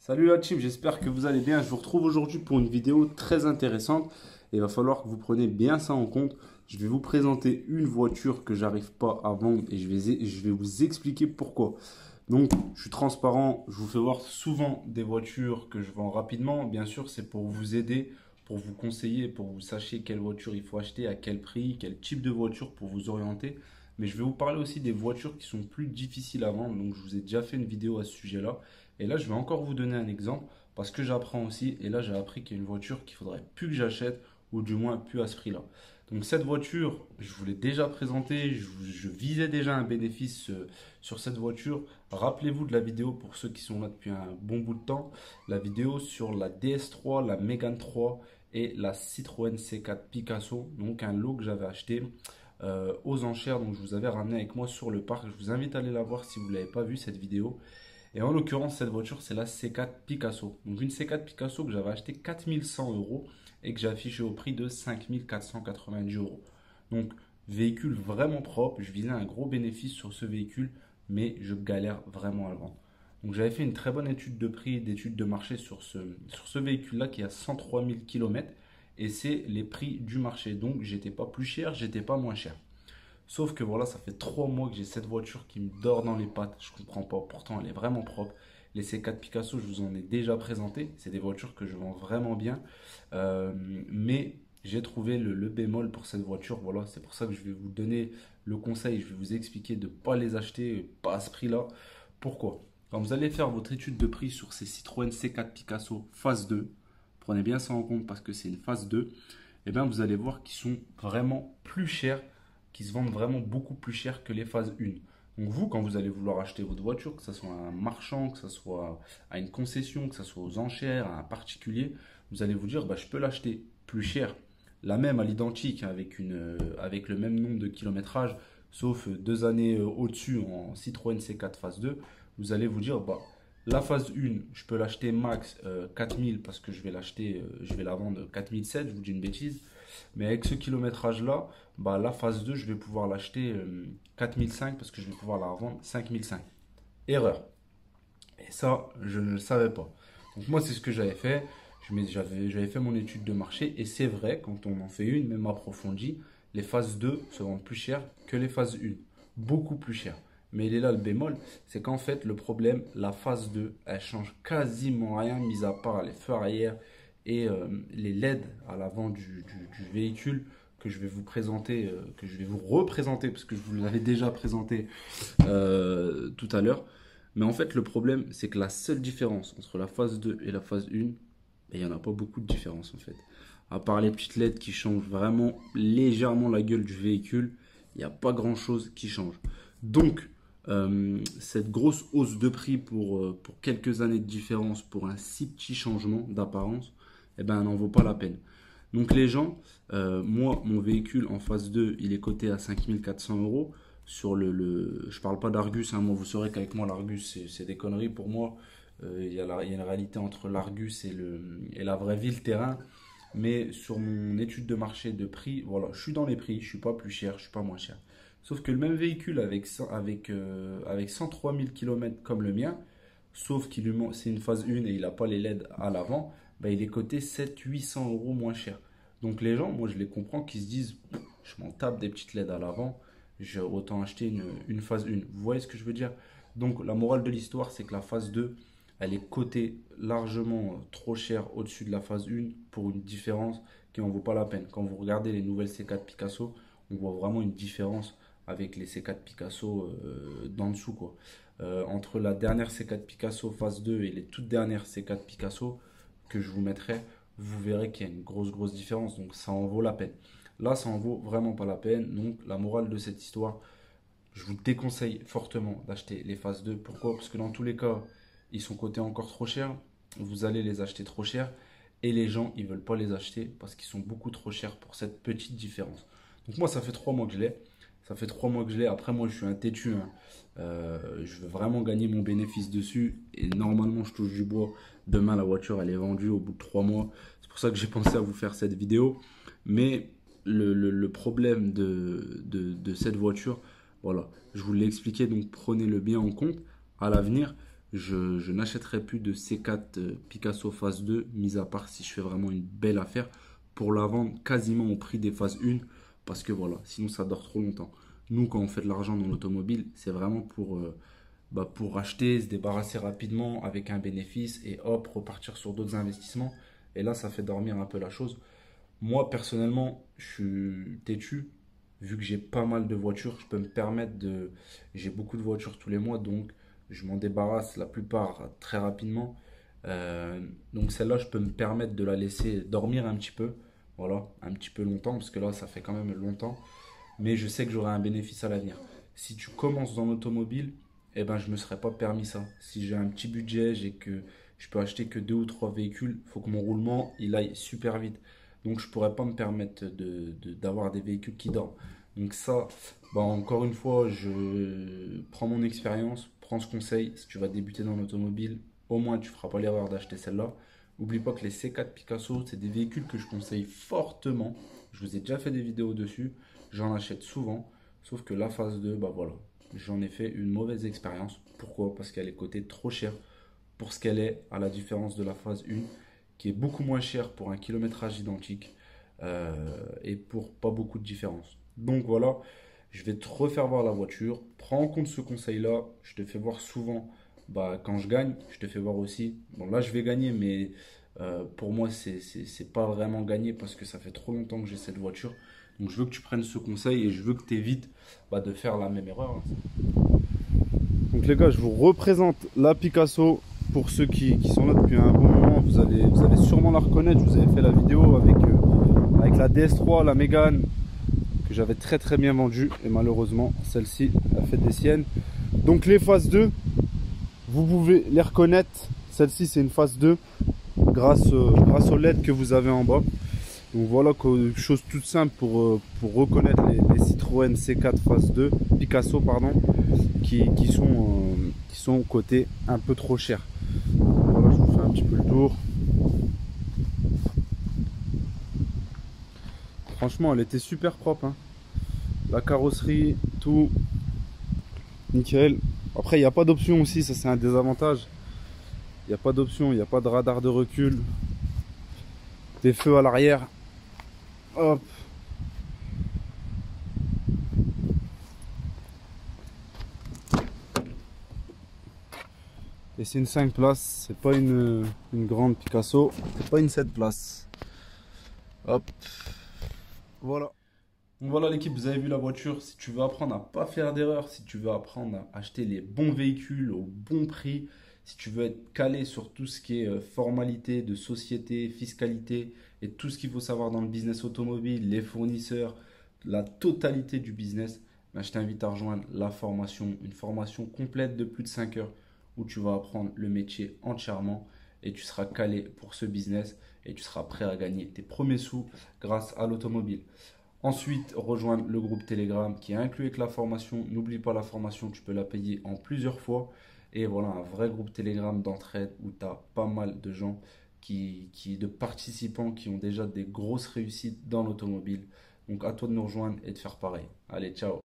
Salut la team, j'espère que vous allez bien. Je vous retrouve aujourd'hui pour une vidéo très intéressante. Et il va falloir que vous preniez bien ça en compte. Je vais vous présenter une voiture que j'arrive pas à vendre et je vais vous expliquer pourquoi. Donc, je suis transparent, je vous fais voir souvent des voitures que je vends rapidement. Bien sûr, c'est pour vous aider, pour vous conseiller, pour que vous sachiez quelle voiture il faut acheter, à quel prix, quel type de voiture pour vous orienter. Mais je vais vous parler aussi des voitures qui sont plus difficiles à vendre. Donc, je vous ai déjà fait une vidéo à ce sujet-là. Et là, je vais encore vous donner un exemple parce que j'apprends aussi. Et là, j'ai appris qu'il y a une voiture qu'il faudrait plus que j'achète ou du moins plus à ce prix-là. Donc cette voiture, je vous l'ai déjà présentée, je visais déjà un bénéfice sur cette voiture. Rappelez-vous de la vidéo pour ceux qui sont là depuis un bon bout de temps. La vidéo sur la DS3, la Mégane 3 et la Citroën C4 Picasso. Donc un lot que j'avais acheté aux enchères. Donc je vous avais ramené avec moi sur le parc. Je vous invite à aller la voir si vous ne l'avez pas vue cette vidéo. Et en l'occurrence, cette voiture, c'est la C4 Picasso. Donc une C4 Picasso que j'avais acheté 4100 euros et que j'ai affiché au prix de 5490 euros. Donc véhicule vraiment propre. Je visais un gros bénéfice sur ce véhicule, mais je galère vraiment à le vendre. Donc j'avais fait une très bonne étude de prix, d'étude de marché sur ce véhicule-là qui a 103 000 km. Et c'est les prix du marché. Donc j'étais pas plus cher, j'étais pas moins cher. Sauf que voilà, ça fait 3 mois que j'ai cette voiture qui me dort dans les pattes. Je comprends pas. Pourtant, elle est vraiment propre. Les C4 Picasso, je vous en ai déjà présenté. C'est des voitures que je vends vraiment bien. Mais j'ai trouvé le bémol pour cette voiture. Voilà, c'est pour ça que je vais vous donner le conseil. Je vais vous expliquer de ne pas les acheter, pas à ce prix-là. Pourquoi? Quand vous allez faire votre étude de prix sur ces Citroën C4 Picasso phase 2, prenez bien ça en compte parce que c'est une phase 2, et bien vous allez voir qu'ils sont vraiment plus chers, qui se vendent vraiment beaucoup plus cher que les phases 1. Donc vous, quand vous allez vouloir acheter votre voiture, que ce soit à un marchand, que ce soit à une concession, que ce soit aux enchères, à un particulier, vous allez vous dire, bah, je peux l'acheter plus cher, la même à l'identique, avec le même nombre de kilométrage, sauf 2 années au-dessus en Citroën C4 phase 2, vous allez vous dire, bah, la phase 1, je peux l'acheter max 4000 parce que je vais la vendre 4007, je vous dis une bêtise. Mais avec ce kilométrage-là, bah, la phase 2, je vais pouvoir l'acheter 4005 parce que je vais pouvoir la revendre 5005. Erreur. Et ça, je ne le savais pas. Donc moi, c'est ce que j'avais fait. J'avais fait mon étude de marché et c'est vrai, quand on en fait une, même approfondie, les phases 2 se vendent plus cher que les phases 1. Beaucoup plus cher. Mais il est là le bémol, c'est qu'en fait, le problème, la phase 2, elle change quasiment rien, mis à part les feux arrière et les LED à l'avant du véhicule que je vais vous présenter, que je vais vous représenter, parce que je vous l'avais déjà présenté tout à l'heure. Mais en fait, le problème, c'est que la seule différence entre la phase 2 et la phase 1, ben, il n'y en a pas beaucoup de différence en fait. À part les petites LED qui changent vraiment légèrement la gueule du véhicule, il n'y a pas grand-chose qui change. Donc, cette grosse hausse de prix pour quelques années de différence, pour un si petit changement d'apparence, eh ben, elle n'en vaut pas la peine. Donc les gens, moi, mon véhicule en phase 2, il est coté à 5400 euros. Je parle pas d'Argus, hein, moi vous saurez qu'avec moi l'Argus c'est des conneries pour moi. Il y a une réalité entre l'Argus et la vraie vie, le terrain. Mais sur mon étude de marché de prix, voilà, je suis dans les prix, je suis pas plus cher, je suis pas moins cher. Sauf que le même véhicule avec 103 000 km comme le mien, sauf c'est une phase 1 et il n'a pas les LED à l'avant, bah, il est coté 700-800 euros moins cher. Donc les gens, moi je les comprends, qui se disent, je m'en tape des petites LED à l'avant, j'ai autant acheter une phase 1. Vous voyez ce que je veux dire? Donc la morale de l'histoire, c'est que la phase 2, elle est cotée largement trop cher au-dessus de la phase 1 pour une différence qui n'en vaut pas la peine. Quand vous regardez les nouvelles C4 Picasso, on voit vraiment une différence avec les C4 Picasso d'en dessous, quoi. Entre la dernière C4 Picasso phase 2 et les toutes dernières C4 Picasso que je vous mettrai, vous verrez qu'il y a une grosse différence. Donc ça en vaut la peine. Là, ça en vaut vraiment pas la peine. Donc la morale de cette histoire, je vous déconseille fortement d'acheter les phases 2. Pourquoi? Parce que dans tous les cas, ils sont cotés encore trop cher. Vous allez les acheter trop cher. Et les gens, ils veulent pas les acheter parce qu'ils sont beaucoup trop chers pour cette petite différence. Donc moi, ça fait 3 mois que je l'ai. Ça fait 3 mois que je l'ai. Après, moi, je suis un têtu, hein. Je veux vraiment gagner mon bénéfice dessus. Et normalement, je touche du bois. Demain, la voiture, elle est vendue au bout de 3 mois. C'est pour ça que j'ai pensé à vous faire cette vidéo. Mais le problème de cette voiture, voilà, je vous l'ai expliqué. Donc, prenez-le bien en compte à l'avenir. je n'achèterai plus de C4 Picasso phase 2, mis à part si je fais vraiment une belle affaire, pour la vendre quasiment au prix des phases 1, parce que voilà, sinon ça dort trop longtemps. Nous, quand on fait de l'argent dans l'automobile, c'est vraiment pour acheter, se débarrasser rapidement avec un bénéfice et hop, repartir sur d'autres investissements. Et là, ça fait dormir un peu la chose. Moi, personnellement, je suis têtu. Vu que j'ai pas mal de voitures, je peux me permettre de... J'ai beaucoup de voitures tous les mois, donc je m'en débarrasse la plupart très rapidement. Donc celle-là, je peux me permettre de la laisser dormir un petit peu. Voilà, un petit peu longtemps, parce que là, ça fait quand même longtemps. Mais je sais que j'aurai un bénéfice à l'avenir. Si tu commences dans l'automobile, eh ben, je ne me serais pas permis ça. Si j'ai un petit budget, j'ai que je peux acheter que deux ou trois véhicules, il faut que mon roulement il aille super vite. Donc je ne pourrais pas me permettre d'avoir des véhicules qui dorment. Donc ça, bah, encore une fois, je prends mon expérience, prends ce conseil. Si tu vas débuter dans l'automobile, au moins tu ne feras pas l'erreur d'acheter celle-là. N'oublie pas que les C4 Picasso, c'est des véhicules que je conseille fortement. Je vous ai déjà fait des vidéos dessus. J'en achète souvent. Sauf que la phase 2, bah voilà, j'en ai fait une mauvaise expérience. Pourquoi? Parce qu'elle est cotée trop cher pour ce qu'elle est, à la différence de la phase 1, qui est beaucoup moins chère pour un kilométrage identique et pour pas beaucoup de différence. Donc voilà, je vais te refaire voir la voiture. Prends en compte ce conseil-là. Je te fais voir souvent bah, quand je gagne. Je te fais voir aussi. Bon, là, je vais gagner, mais pour moi, c'est pas vraiment gagné parce que ça fait trop longtemps que j'ai cette voiture. Donc, je veux que tu prennes ce conseil et je veux que tu évites bah, de faire la même erreur. Donc les gars, je vous représente la Picasso. Pour ceux qui sont là depuis un bon moment, vous allez sûrement la reconnaître. Je vous avais fait la vidéo avec la DS3, la Mégane, que j'avais très bien vendue. Et malheureusement, celle-ci a fait des siennes. Donc les phases 2, vous pouvez les reconnaître. Celle-ci, c'est une phase 2 grâce aux LED que vous avez en bas. Donc voilà, chose toute simple pour reconnaître les Citroën C4 phase 2, Picasso pardon, qui sont cotés un peu trop cher. Voilà, je vous fais un petit peu le tour. Franchement, elle était super propre, hein. La carrosserie, tout nickel. Après, il n'y a pas d'option aussi, ça c'est un désavantage. Il n'y a pas d'option, il n'y a pas de radar de recul. Des feux à l'arrière. Hop. Et c'est une 5 places, c'est pas une grande Picasso, c'est pas une 7 places. Hop. Voilà. Donc voilà l'équipe, vous avez vu la voiture. Si tu veux apprendre à pas faire d'erreur, si tu veux apprendre à acheter les bons véhicules au bon prix, si tu veux être calé sur tout ce qui est formalité de société, fiscalité et tout ce qu'il faut savoir dans le business automobile, les fournisseurs, la totalité du business, ben, je t'invite à rejoindre la formation, une formation complète de plus de 5 heures où tu vas apprendre le métier entièrement et tu seras calé pour ce business et tu seras prêt à gagner tes premiers sous grâce à l'automobile. Ensuite, rejoindre le groupe Telegram qui est inclus avec la formation. N'oublie pas la formation, tu peux la payer en plusieurs fois. Et voilà, un vrai groupe Telegram d'entraide où tu as pas mal de gens, de participants qui ont déjà des grosses réussites dans l'automobile. Donc à toi de nous rejoindre et de faire pareil. Allez, ciao!